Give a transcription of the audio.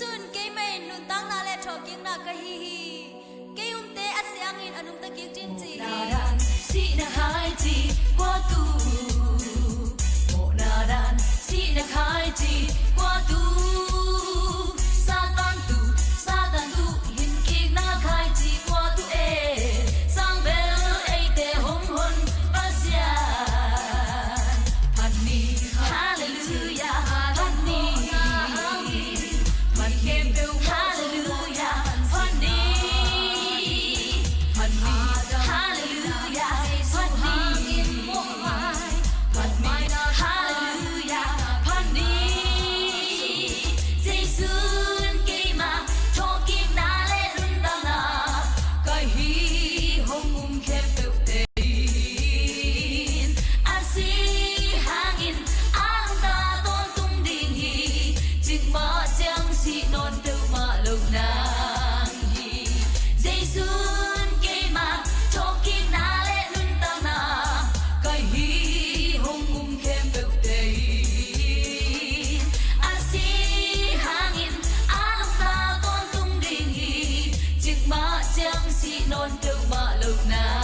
sun ke mai nun tang na le tho king na ka hi hi ke te asyang in anum ta king chin chi na dan si na khai chi qua tu mo na dan si na khai chi qua tu sa tan tu hin ki na khai chi qua tu e sang bel e te hom hon pasya pani hallelujah pani man kem do hallelujah pani pani hallelujah pani pani hallelujah pani Jesus ke ma choking na le run ta na kai hi hom kem do te asi hangin ang ta ton tung ding hi chik ma chang si non tu ma lục nang hi Jesus ke ma choking na le run ta na kai hi hom kem do te asi hangin ang ta ton tung ding hi chik ma chang si non tu ma lục nang